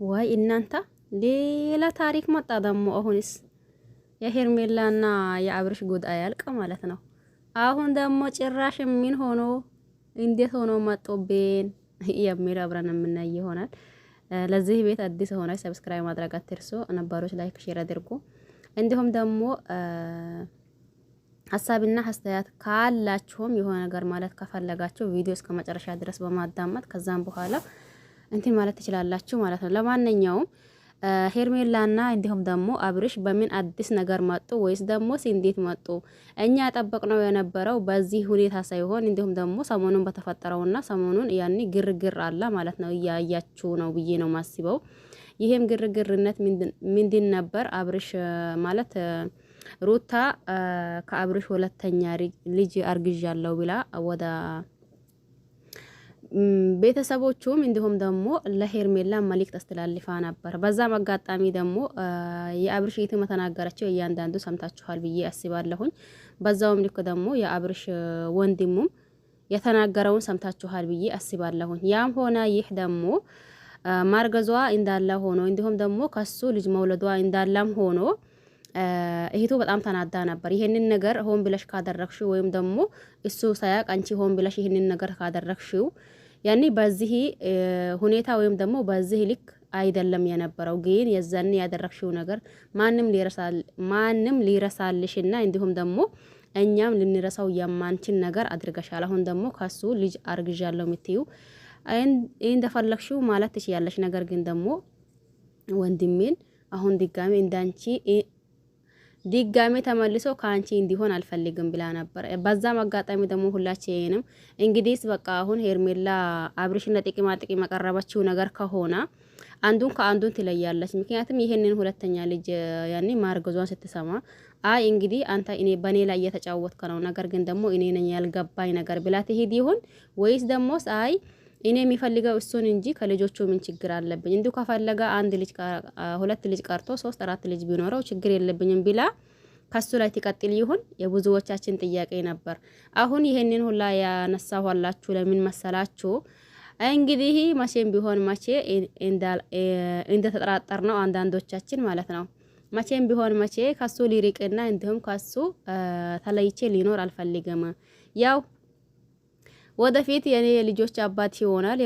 ወይ እናንተ ሌላ ታሪክ መጣ ደግሞ። አሁንስ የሄርሜላና የአብርሽ ጉድ አያልቅ ማለት ነው። አሁን ደግሞ ጭራሽ ምን ሆኖ እንዴት ሆኖ መጦብን የሚል አብረን የምናይ ይሆናል። ለዚህ ቤት አዲስ ሆናችሁ ሰብስክራይብ ማድረግ አትርሱ። ነባሮች ላይክ ሼር አድርጉ። እንዲሁም ደግሞ ሀሳብና አስተያየት ካላችሁም የሆነ ነገር ማለት ከፈለጋችሁ ቪዲዮ እስከ መጨረሻ ድረስ በማዳመጥ ከዛም በኋላ እንትን ማለት ትችላላችሁ ማለት ነው። ለማንኛውም ሄርሜላና እንዲሁም ደግሞ አብርሽ በምን አዲስ ነገር መጡ ወይስ ደግሞ እንዴት መጡ? እኛ ጠበቅነው የነበረው በዚህ ሁኔታ ሳይሆን እንዲሁም ደግሞ ሰሞኑን በተፈጠረውና ሰሞኑን ያኔ ግርግር አለ ማለት ነው። እያያችሁ ነው ብዬ ነው ማስበው። ይሄም ግርግርነት ምንድን ነበር? አብርሽ ማለት ሩታ ከአብርሽ ሁለተኛ ልጅ አርግዣለሁ ብላ ወደ ቤተሰቦቹም እንዲሁም ደግሞ ለሄርሜላ መልእክት አስተላልፋ ነበር። በዛም አጋጣሚ ደግሞ የአብርሽ እህት ተናገረችው እያንዳንዱ ሰምታችኋል ብዬ አስባለሁኝ። በዛውም ልክ ደግሞ የአብርሽ ወንድሙም የተናገረውን ሰምታችኋል ብዬ አስባለሁኝ። ያም ሆነ ይህ ደግሞ ማርገዟ እንዳለ ሆኖ እንዲሁም ደግሞ ከሱ ልጅ መውለዷ እንዳለም ሆኖ እህቱ በጣም ተናዳ ነበር። ይሄንን ነገር ሆን ብለሽ ካደረግሽው ወይም ደግሞ እሱ ሳያቅ አንቺ ሆን ብለሽ ይሄንን ነገር ካደረግሽው ያኔ በዚህ ሁኔታ ወይም ደግሞ በዚህ ልክ አይደለም የነበረው። ግን የዛኔ ያደረግሽው ነገር ማንም ሊረሳልሽና እንዲሁም ደግሞ እኛም ልንረሳው የማንችል ነገር አድርገሻል። አሁን ደግሞ ከሱ ልጅ አርግዣለሁ የምትዩ እንደፈለግሽው ማለት ትችያለሽ። ነገር ግን ደግሞ ወንድሜን አሁን ድጋሜ ተመልሶ ከአንቺ እንዲሆን አልፈልግም ብላ ነበር። በዛም አጋጣሚ ደግሞ ሁላችንም እንግዲህ በቃ አሁን ሄርሜላ አብርሽና ጥቂማ መቀረበችው ነገር ከሆነ አንዱን ከአንዱን ትለያለች። ምክንያቱም ይሄንን ሁለተኛ ልጅ ያኔ ማርገዟን ስትሰማ እንግዲህ አንተ በኔ ላይ እየተጫወትከ ነው፣ ነገር ግን ደግሞ እኔ ነኝ ያልገባኝ ነገር ብላ ትሄድ ይሁን ወይስ ደግሞ እኔ የሚፈልገው እሱን እንጂ ከልጆቹ ምን ችግር አለብኝ? እንዲሁ ከፈለገ ሁለት ልጅ ቀርቶ 3 4 ልጅ ቢኖረው ችግር የለብኝም ቢላ ከሱ ላይ ትቀጥል ይሁን የብዙዎቻችን ጥያቄ ነበር። አሁን ይሄንን ሁላ ያነሳኋላችሁ ለምን መሰላችሁ? እንግዲህ መቼም ቢሆን መቼ እንደተጠራጠር ነው አንዳንዶቻችን ማለት ነው። መቼም ቢሆን መቼ ከሱ ሊርቅና እንዲሁም ከሱ ተለይቼ ሊኖር አልፈልግም። ያው ወደፊት የኔ ልጆች አባት ይሆናል።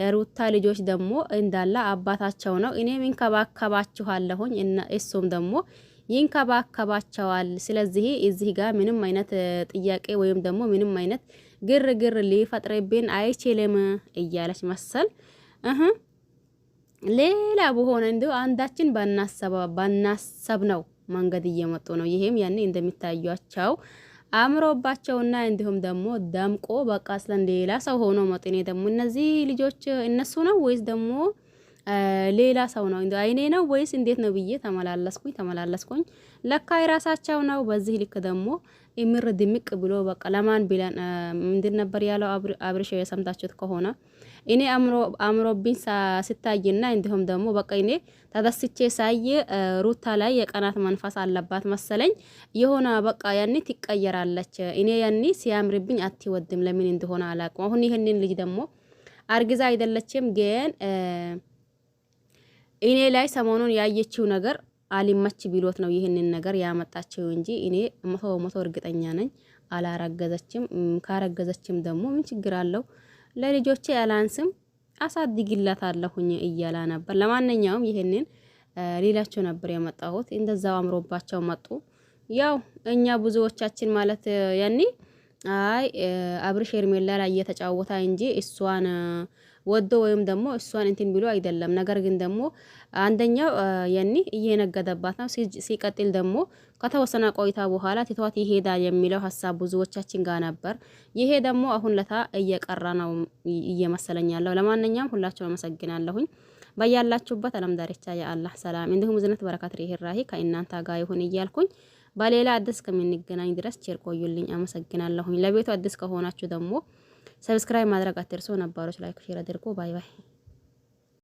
የሩታ ልጆች ደግሞ እንዳለ አባታቸው ነው። እኔም እንከባከባችኋለሁኝ እና እሱም ደግሞ ይንከባከባቸዋል። ስለዚህ እዚህ ጋር ምንም አይነት ጥያቄ ወይም ደግሞ ምንም አይነት ግርግር ሊፈጥርብን አይችልም እያለች መሰል ሌላ በሆነ እንደው አንዳችን ባናሰብ ነው መንገድ እየመጡ ነው። ይሄም ያኔ እንደሚታዩአቸው አምሮባቸውና እንዲሁም ደግሞ ደምቆ በቃ ስለን ሌላ ሰው ሆኖ መጥኔ ደግሞ እነዚህ ልጆች እነሱ ነው ወይስ ደግሞ ሌላ ሰው ነው? እንዴ አይኔ ነው ወይስ እንዴት ነው ብዬ ተመላለስኩኝ። ለካ የራሳቸው ነው። በዚህ ልክ ደግሞ እምር ድምቅ ብሎ በቃ ለማን ቢለን ምንድን ነበር ያለው አብርሽ የሰምታችሁት ከሆነ እኔ አምሮብኝ ስታይና እንዲሁም ደግሞ በቃ እኔ ተደስቼ ሳይ ሩታ ላይ የቀናት መንፈስ አለባት መሰለኝ። የሆነ በቃ ያኔ ትቀየራለች። እኔ ያኔ ሲያምርብኝ አትወድም ለምን እንደሆነ አላውቅም። አሁን ይሄንን ልጅ ደግሞ አርግዛ አይደለችም ግን እኔ ላይ ሰሞኑን ያየችው ነገር አሊመች ቢሎት ነው ይሄንን ነገር ያመጣችው እንጂ እኔ 100% እርግጠኛ ነኝ አላረገዘችም። ካረገዘችም ደግሞ ምን ችግር አለው? ለልጆቼ ያላንስም አሳድግላታለሁኝ እያላ ነበር። ለማንኛውም ይሄንን ሌላቸው ነበር ያመጣሁት። እንደዛው አምሮባቸው መጡ። ያው እኛ ብዙዎቻችን ማለት ያኔ አብርሽ ሄርሜላ ላይ እየተጫወታ እንጂ እሷን ወዶ ወይም ደግሞ እሷን እንትን ብሎ አይደለም። ነገር ግን ደግሞ አንደኛው ያኔ እየነገደባት ነው። ሲቀጥል ደግሞ ከተወሰነ ቆይታ በኋላ ትቷት ይሄዳል የሚለው ሐሳብ ብዙዎቻችን ጋር ነበር። ይሄ ደግሞ አሁን ለታ እየቀረ ነው እየመሰለኝ ያለው። ለማንኛውም ሁላችሁ አመሰግናለሁኝ። በያላችሁበት ዓለም ዳርቻ የአላህ ሰላም እንዲሁም ዝነት በረከት ርህራሄ ከእናንተ ጋር ይሁን እያልኩኝ በሌላ አዲስ ከምንገናኝ ድረስ ቸር ቆዩልኝ። አመሰግናለሁኝ። ለቤቱ አዲስ ከሆናችሁ ደግሞ ሰብስክራይብ ማድረግ አትርሱ። ነባሮች ላይክ ሼር አድርጉ። ባይ ባይ።